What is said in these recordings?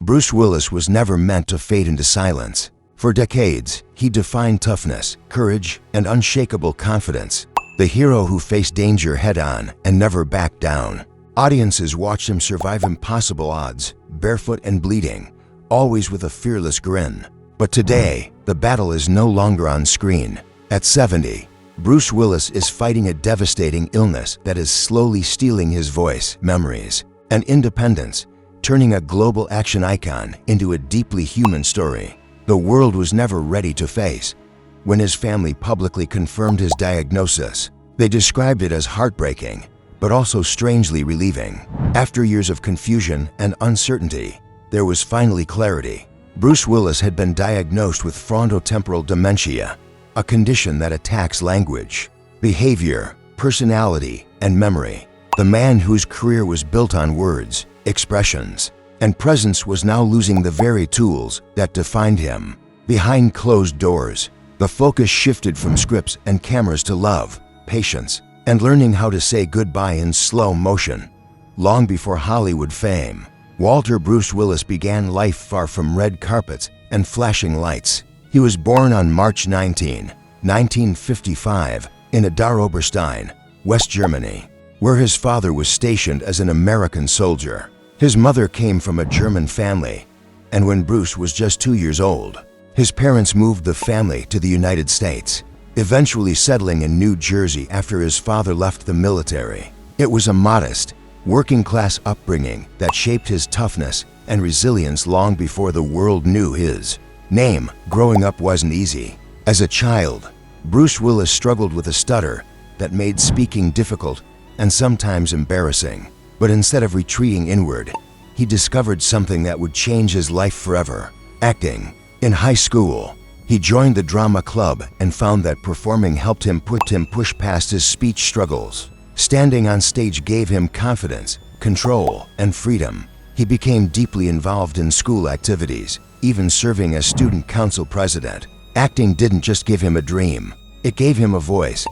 Bruce Willis was never meant to fade into silence. For decades, he defined toughness, courage, and unshakable confidence. The hero who faced danger head-on and never backed down. Audiences watched him survive impossible odds, barefoot and bleeding, always with a fearless grin. But today, the battle is no longer on screen. At 70, Bruce Willis is fighting a devastating illness that is slowly stealing his voice, memories, and independence, turning a global action icon into a deeply human story the world was never ready to face. When his family publicly confirmed his diagnosis, they described it as heartbreaking, but also strangely relieving. After years of confusion and uncertainty, there was finally clarity. Bruce Willis had been diagnosed with frontotemporal dementia, a condition that attacks language, behavior, personality, and memory. The man whose career was built on words, expressions, and presence was now losing the very tools that defined him. Behind closed doors, the focus shifted from scripts and cameras to love, patience, and learning how to say goodbye in slow motion. Long before Hollywood fame, Walter Bruce Willis began life far from red carpets and flashing lights. He was born on March 19, 1955, in Idar-Oberstein, West Germany, where his father was stationed as an American soldier. His mother came from a German family, and when Bruce was just 2 years old, his parents moved the family to the United States, eventually settling in New Jersey after his father left the military. It was a modest, working-class upbringing that shaped his toughness and resilience long before the world knew his name. Growing up wasn't easy. As a child, Bruce Willis struggled with a stutter that made speaking difficult and sometimes embarrassing. But instead of retreating inward, he discovered something that would change his life forever: acting. In high school, he joined the drama club and found that performing helped him push past his speech struggles. Standing on stage gave him confidence, control, and freedom. He became deeply involved in school activities, even serving as student council president. Acting didn't just give him a dream, it gave him a voice.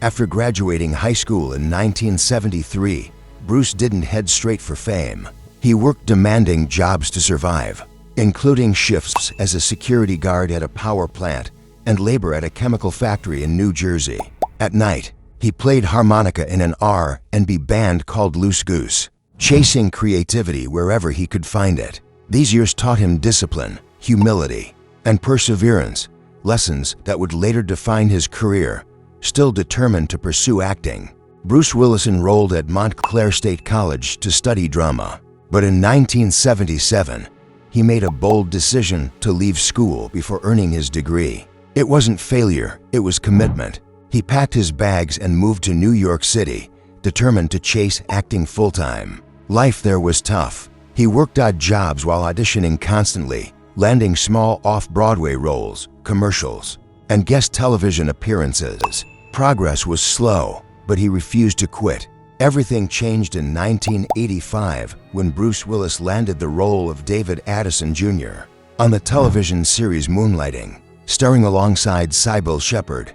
After graduating high school in 1973, Bruce didn't head straight for fame. He worked demanding jobs to survive, including shifts as a security guard at a power plant and labor at a chemical factory in New Jersey. At night, he played harmonica in an R&B band called Loose Goose, chasing creativity wherever he could find it. These years taught him discipline, humility, and perseverance, lessons that would later define his career. Still determined to pursue acting, Bruce Willis enrolled at Montclair State College to study drama. But in 1977, he made a bold decision to leave school before earning his degree. It wasn't failure, it was commitment. He packed his bags and moved to New York City, determined to chase acting full-time. Life there was tough. He worked odd jobs while auditioning constantly, landing small off-Broadway roles, commercials, and guest television appearances. Progress was slow, but he refused to quit. Everything changed in 1985 when Bruce Willis landed the role of David Addison Jr. on the television series Moonlighting, starring alongside Sybil Shepherd.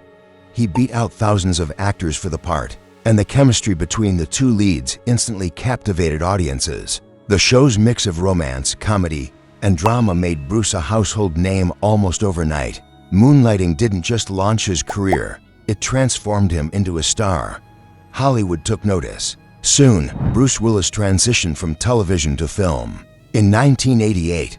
He beat out thousands of actors for the part, and the chemistry between the two leads instantly captivated audiences. The show's mix of romance, comedy, and drama made Bruce a household name almost overnight. Moonlighting didn't just launch his career, it transformed him into a star. Hollywood took notice. Soon, Bruce Willis transitioned from television to film. In 1988,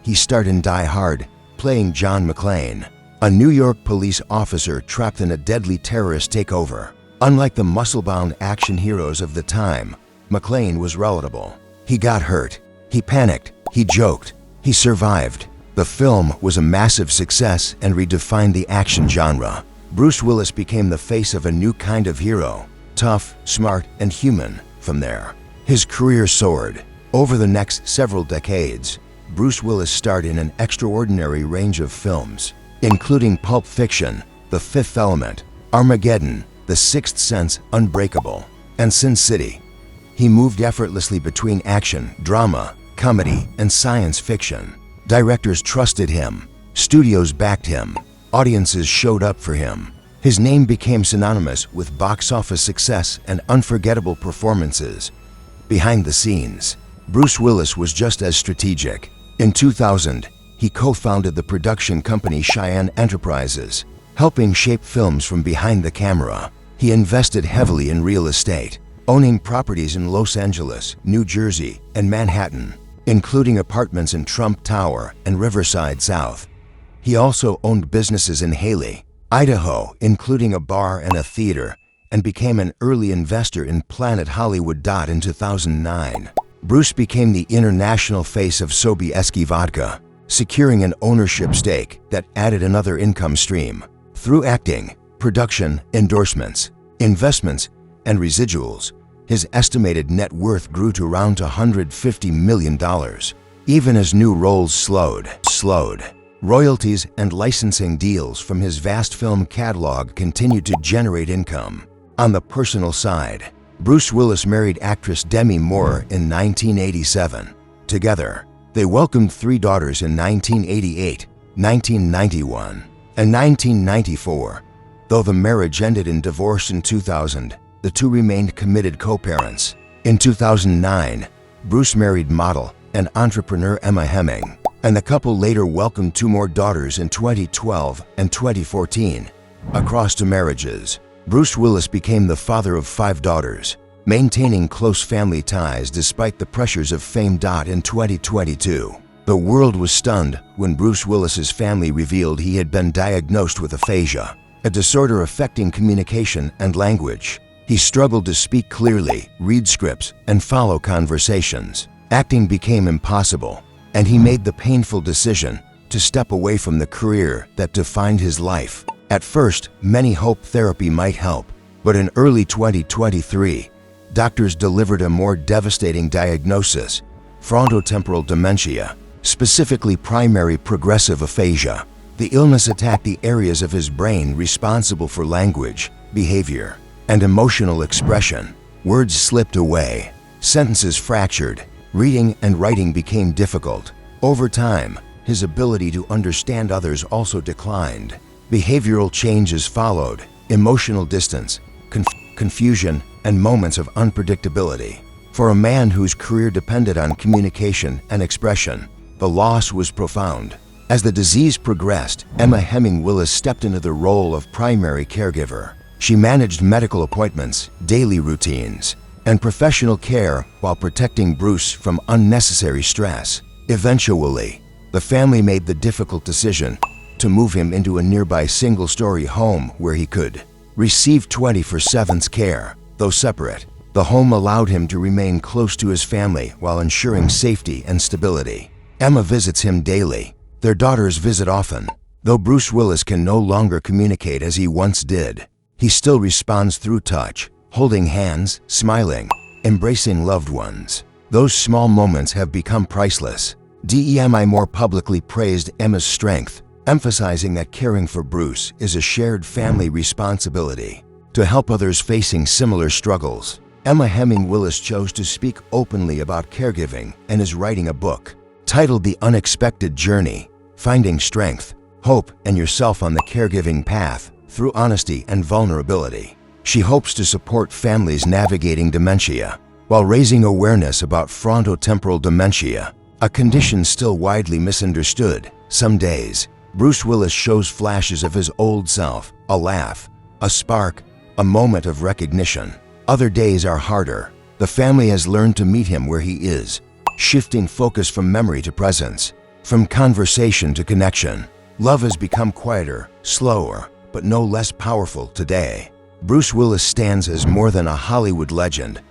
he starred in Die Hard, playing John McClane, a New York police officer trapped in a deadly terrorist takeover. Unlike the muscle-bound action heroes of the time, McClane was relatable. He got hurt, he panicked, he joked, he survived. The film was a massive success and redefined the action genre. Bruce Willis became the face of a new kind of hero, tough, smart, and human. From there, his career soared. Over the next several decades, Bruce Willis starred in an extraordinary range of films, including Pulp Fiction, The Fifth Element, Armageddon, The Sixth Sense, Unbreakable, and Sin City. He moved effortlessly between action, drama, comedy, and science fiction. Directors trusted him, studios backed him, audiences showed up for him. His name became synonymous with box office success and unforgettable performances. Behind the scenes, Bruce Willis was just as strategic. In 2000, he co-founded the production company Cheyenne Enterprises, helping shape films from behind the camera. He invested heavily in real estate, owning properties in Los Angeles, New Jersey, and Manhattan, including apartments in Trump Tower and Riverside South. He also owned businesses in Haley, Idaho, including a bar and a theater, and became an early investor in Planet Hollywood. In 2009, Bruce became the international face of Sobieski Vodka, securing an ownership stake that added another income stream. Through acting, production, endorsements, investments, and residuals, his estimated net worth grew to around $150 million. Even as new roles slowed. Royalties and licensing deals from his vast film catalog continued to generate income. On the personal side, Bruce Willis married actress Demi Moore in 1987. Together, they welcomed 3 daughters in 1988, 1991, and 1994. Though the marriage ended in divorce in 2000, the two remained committed co-parents. In 2009, Bruce married model and entrepreneur Emma Hemming, and the couple later welcomed 2 more daughters in 2012 and 2014. Across 2 marriages, Bruce Willis became the father of 5 daughters, maintaining close family ties despite the pressures of fame. In 2022, the world was stunned when Bruce Willis's family revealed he had been diagnosed with aphasia, a disorder affecting communication and language. He struggled to speak clearly, read scripts, and follow conversations. Acting became impossible, and he made the painful decision to step away from the career that defined his life. At first, many hoped therapy might help, but in early 2023, doctors delivered a more devastating diagnosis: frontotemporal dementia, specifically primary progressive aphasia. The illness attacked the areas of his brain responsible for language, behavior, and emotional expression. Words slipped away, sentences fractured, reading and writing became difficult. Over time, his ability to understand others also declined. Behavioral changes followed: emotional distance, confusion, and moments of unpredictability. For a man whose career depended on communication and expression, the loss was profound. As the disease progressed, Emma Hemming Willis stepped into the role of primary caregiver. She managed medical appointments, daily routines, and professional care while protecting Bruce from unnecessary stress. Eventually, the family made the difficult decision to move him into a nearby single-story home where he could receive 24/7 care. Though separate, the home allowed him to remain close to his family while ensuring safety and stability. Emma visits him daily. Their daughters visit often. Though Bruce Willis can no longer communicate as he once did, he still responds through touch, holding hands, smiling, embracing loved ones. Those small moments have become priceless. Demi Moore publicly praised Emma's strength, emphasizing that caring for Bruce is a shared family responsibility. To help others facing similar struggles, Emma Hemming Willis chose to speak openly about caregiving and is writing a book titled The Unexpected Journey: Finding Strength, Hope, and Yourself on the Caregiving Path Through Honesty and Vulnerability. She hopes to support families navigating dementia while raising awareness about frontotemporal dementia, a condition still widely misunderstood. Some days, Bruce Willis shows flashes of his old self, a laugh, a spark, a moment of recognition. Other days are harder. The family has learned to meet him where he is, shifting focus from memory to presence, from conversation to connection. Love has become quieter, slower, but no less powerful today. Bruce Willis stands as more than a Hollywood legend.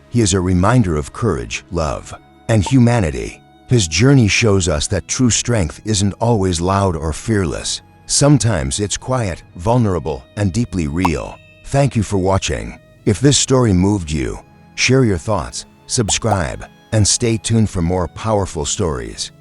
He is a reminder of courage, love, and humanity. His journey shows us that true strength isn't always loud or fearless. Sometimes it's quiet, vulnerable, and deeply real. Thank you for watching. If this story moved you, share your thoughts, subscribe, and stay tuned for more powerful stories.